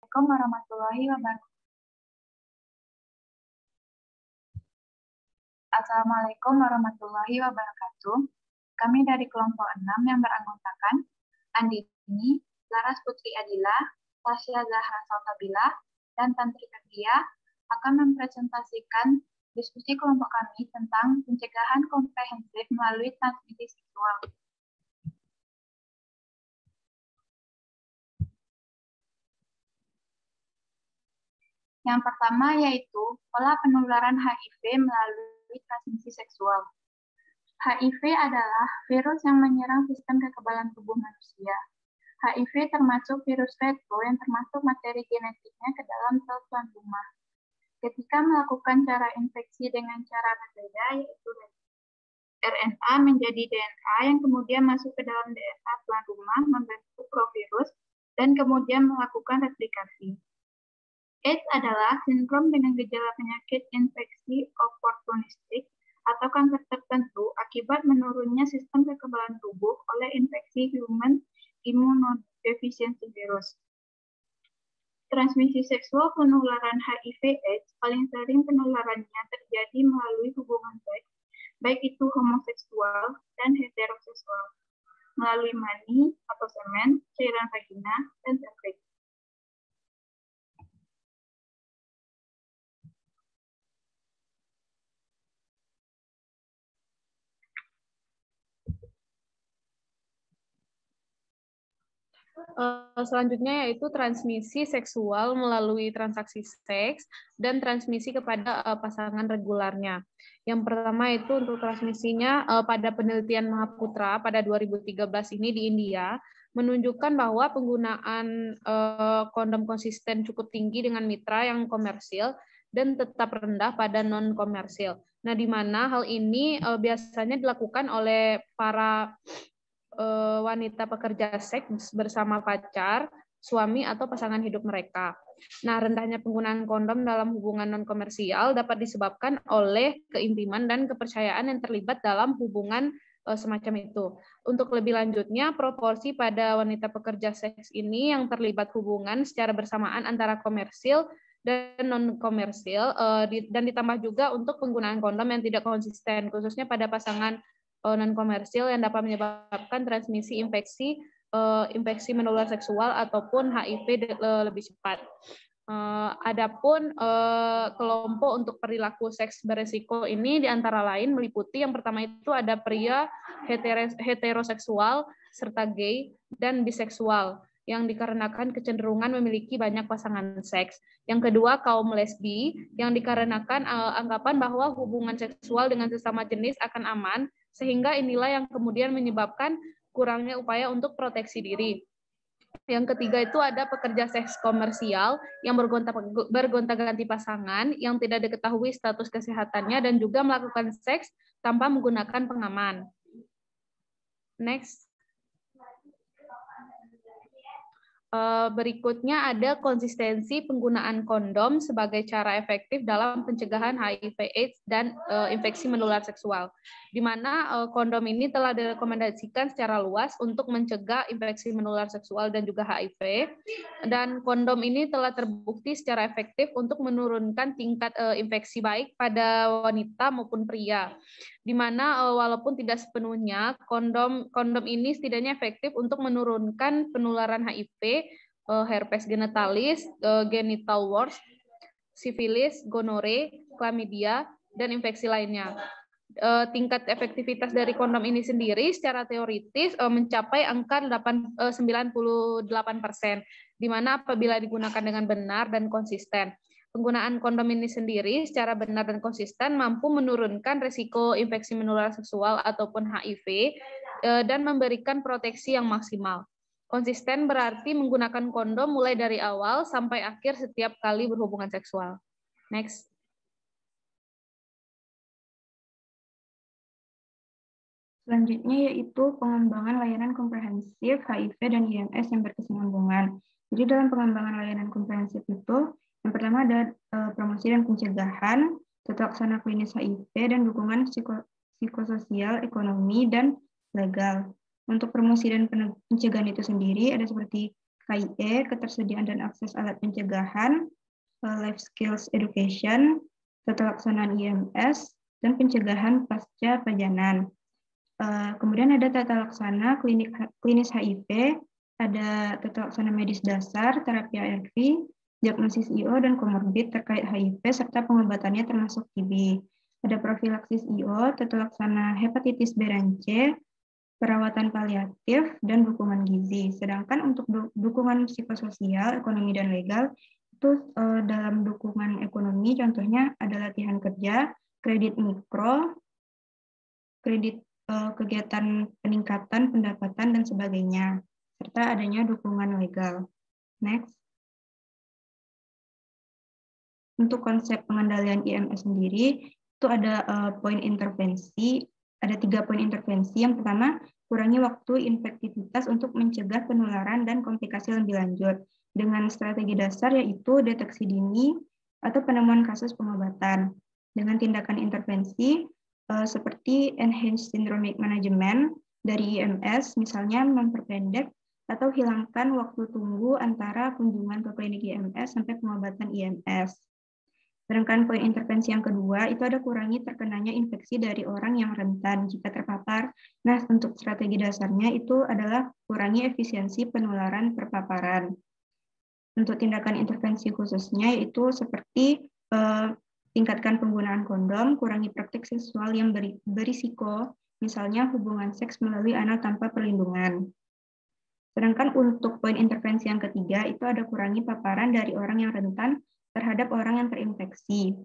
Assalamualaikum warahmatullahi wabarakatuh. Assalamualaikum warahmatullahi wabarakatuh. Kami dari kelompok 6 yang beranggotakan Andini, Laras Putri Adila, Tasya Zahra Salsabila, dan Tantri Ferdia akan mempresentasikan diskusi kelompok kami tentang pencegahan komprehensif melalui transmisi seksual. Yang pertama yaitu pola penularan HIV melalui transmisi seksual. HIV adalah virus yang menyerang sistem kekebalan tubuh manusia. HIV termasuk virus retro yang termasuk materi genetiknya ke dalam sel tuan rumah. Ketika melakukan cara infeksi dengan cara berbeda, yaitu RNA menjadi DNA yang kemudian masuk ke dalam DNA tuan rumah, membentuk provirus, dan kemudian melakukan replikasi. AIDS adalah sindrom dengan gejala penyakit infeksi oportunistik atau kanker tertentu akibat menurunnya sistem kekebalan tubuh oleh infeksi human immunodeficiency virus. Transmisi seksual penularan HIV/AIDS paling sering penularannya terjadi melalui hubungan seks, baik itu homoseksual dan heteroseksual, melalui mani atau semen, cairan vagina, dan serviks. Selanjutnya yaitu transmisi seksual melalui transaksi seks dan transmisi kepada pasangan regularnya. Yang pertama itu untuk transmisinya pada penelitian Mahaputra pada 2013 ini di India menunjukkan bahwa penggunaan kondom konsisten cukup tinggi dengan mitra yang komersil dan tetap rendah pada non komersil. Nah, di mana hal ini biasanya dilakukan oleh para wanita pekerja seks bersama pacar, suami, atau pasangan hidup mereka. Nah, rendahnya penggunaan kondom dalam hubungan non-komersial dapat disebabkan oleh keintiman dan kepercayaan yang terlibat dalam hubungan semacam itu. Untuk lebih lanjutnya, proporsi pada wanita pekerja seks ini yang terlibat hubungan secara bersamaan antara komersil dan non-komersil, dan ditambah juga untuk penggunaan kondom yang tidak konsisten, khususnya pada pasangan non-komersil yang dapat menyebabkan transmisi infeksi menular seksual ataupun HIV lebih cepat. Adapun kelompok untuk perilaku seks beresiko ini diantara lain meliputi yang pertama itu ada pria heteroseksual serta gay dan biseksual yang dikarenakan kecenderungan memiliki banyak pasangan seks. Yang kedua, kaum lesbi yang dikarenakan anggapan bahwa hubungan seksual dengan sesama jenis akan aman, sehingga inilah yang kemudian menyebabkan kurangnya upaya untuk proteksi diri. Yang ketiga itu ada pekerja seks komersial yang bergonta-ganti pasangan yang tidak diketahui status kesehatannya dan juga melakukan seks tanpa menggunakan pengaman. Next. Berikutnya ada konsistensi penggunaan kondom sebagai cara efektif dalam pencegahan HIV/AIDS dan infeksi menular seksual, di mana kondom ini telah direkomendasikan secara luas untuk mencegah infeksi menular seksual dan juga HIV, dan kondom ini telah terbukti secara efektif untuk menurunkan tingkat infeksi baik pada wanita maupun pria, di mana walaupun tidak sepenuhnya kondom ini setidaknya efektif untuk menurunkan penularan HIV, herpes genitalis, genital warts, sifilis, gonore, chlamydia, dan infeksi lainnya. Tingkat efektivitas dari kondom ini sendiri secara teoritis mencapai angka 98%, di mana apabila digunakan dengan benar dan konsisten. Penggunaan kondom ini sendiri secara benar dan konsisten mampu menurunkan risiko infeksi menular seksual ataupun HIV dan memberikan proteksi yang maksimal. Konsisten berarti menggunakan kondom mulai dari awal sampai akhir setiap kali berhubungan seksual. Next. Selanjutnya yaitu pengembangan layanan komprehensif HIV dan IMS yang berkesinambungan. Jadi dalam pengembangan layanan komprehensif itu, yang pertama ada promosi dan pencegahan, tata laksana klinis HIV, dan dukungan psikososial, ekonomi, dan legal. Untuk promosi dan pencegahan itu sendiri ada seperti KIE, ketersediaan dan akses alat pencegahan, life skills education, tata laksanaan IMS, dan pencegahan pasca pajanan. Kemudian ada tata laksana klinis HIV, ada tata laksana medis dasar, terapi ARV, diagnosis IO dan komorbid terkait HIV, serta pengobatannya termasuk TB. Ada profilaksis IO, tata laksana hepatitis B dan C, perawatan paliatif, dan dukungan gizi. Sedangkan untuk dukungan psikososial, ekonomi, dan legal, itu dalam dukungan ekonomi contohnya ada latihan kerja, kredit mikro, kredit kegiatan peningkatan pendapatan, dan sebagainya, serta adanya dukungan legal. Next. Untuk konsep pengendalian IMS sendiri, itu ada poin intervensi, ada 3 poin intervensi. Yang pertama, kurangi waktu infektivitas untuk mencegah penularan dan komplikasi lebih lanjut dengan strategi dasar yaitu deteksi dini atau penemuan kasus pengobatan. Dengan tindakan intervensi seperti enhanced syndromic management dari IMS, misalnya memperpendek atau hilangkan waktu tunggu antara kunjungan ke klinik IMS sampai pengobatan IMS. Sedangkan poin intervensi yang kedua, itu ada kurangi terkenanya infeksi dari orang yang rentan jika terpapar. Nah, untuk strategi dasarnya itu adalah kurangi efisiensi penularan terpaparan. Untuk tindakan intervensi khususnya yaitu seperti tingkatkan penggunaan kondom, kurangi praktik seksual yang berisiko, misalnya hubungan seks melalui anal tanpa perlindungan. Sedangkan untuk poin intervensi yang ketiga, itu ada kurangi paparan dari orang yang rentan terhadap orang yang terinfeksi.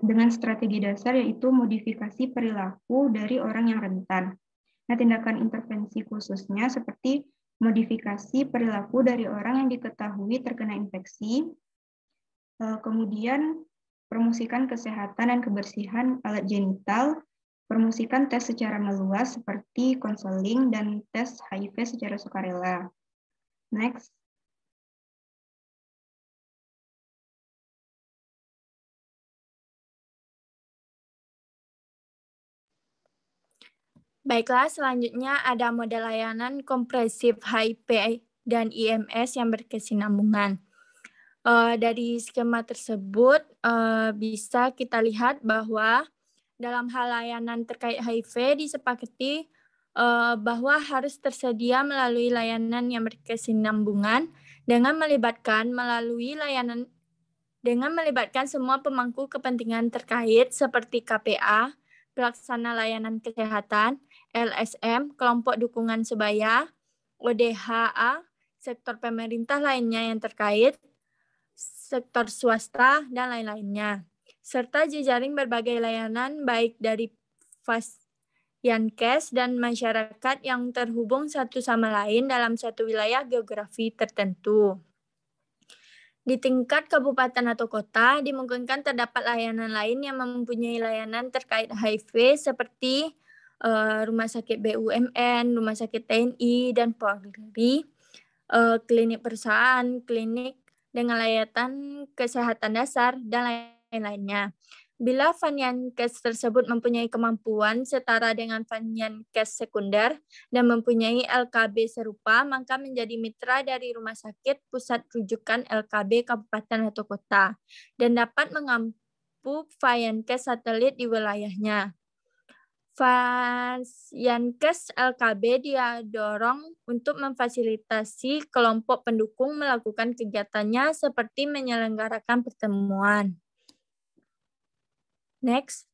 Dengan strategi dasar yaitu modifikasi perilaku dari orang yang rentan. Nah, tindakan intervensi khususnya seperti modifikasi perilaku dari orang yang diketahui terkena infeksi, kemudian promosikan kesehatan dan kebersihan alat genital, promosikan tes secara meluas seperti konseling dan tes HIV secara sukarela. Next. Baiklah, selanjutnya ada model layanan komprehensif HIV dan IMS yang berkesinambungan. Dari skema tersebut bisa kita lihat bahwa dalam hal layanan terkait HIV disepakati bahwa harus tersedia melalui layanan yang berkesinambungan dengan melibatkan semua pemangku kepentingan terkait seperti KPA, pelaksana layanan kesehatan, LSM, kelompok dukungan sebaya, ODHA, sektor pemerintah lainnya yang terkait, sektor swasta, dan lain-lainnya. Serta jejaring berbagai layanan baik dari Yankes dan masyarakat yang terhubung satu sama lain dalam satu wilayah geografi tertentu. Di tingkat kabupaten atau kota, dimungkinkan terdapat layanan lain yang mempunyai layanan terkait HIV seperti rumah sakit BUMN, rumah sakit TNI, dan Polri, klinik perusahaan, klinik dengan layanan kesehatan dasar, dan lain-lainnya. Bila Fanyankes tersebut mempunyai kemampuan setara dengan Fanyankes sekunder dan mempunyai LKB serupa, maka menjadi mitra dari rumah sakit pusat rujukan LKB kabupaten atau kota dan dapat mengampu Fanyankes satelit di wilayahnya. Fanyankes LKB didorong untuk memfasilitasi kelompok pendukung melakukan kegiatannya seperti menyelenggarakan pertemuan. Next.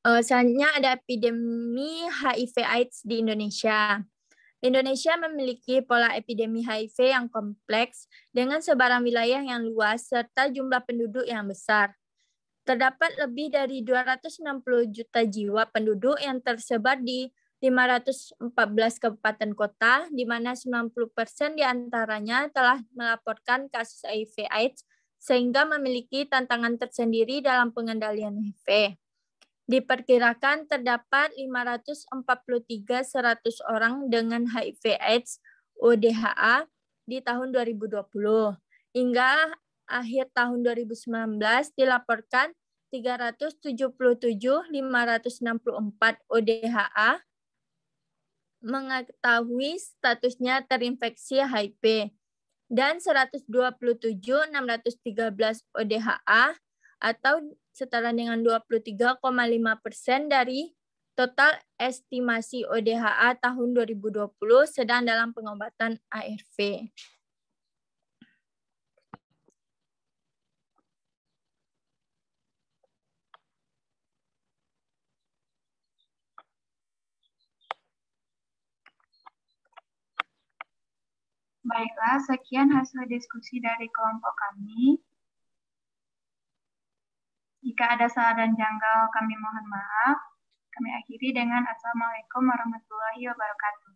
Selanjutnya ada epidemi HIV/AIDS di Indonesia. Indonesia memiliki pola epidemi HIV yang kompleks dengan sebaran wilayah yang luas serta jumlah penduduk yang besar. Terdapat lebih dari 260 juta jiwa penduduk yang tersebar di 514 kabupaten kota, di mana 90% diantaranya telah melaporkan kasus HIV/AIDS, sehingga memiliki tantangan tersendiri dalam pengendalian HIV. Diperkirakan terdapat 543.100 orang dengan HIV/AIDS ODHA di tahun 2020. Hingga akhir tahun 2019 dilaporkan 377.564 ODHA mengetahui statusnya terinfeksi HIV dan 127.613 ODHA atau setara dengan 23,5% dari total estimasi ODHA tahun 2020 sedang dalam pengobatan ARV. Baiklah, sekian hasil diskusi dari kelompok kami. Jika ada salah dan janggal, kami mohon maaf. Kami akhiri dengan Assalamualaikum warahmatullahi wabarakatuh.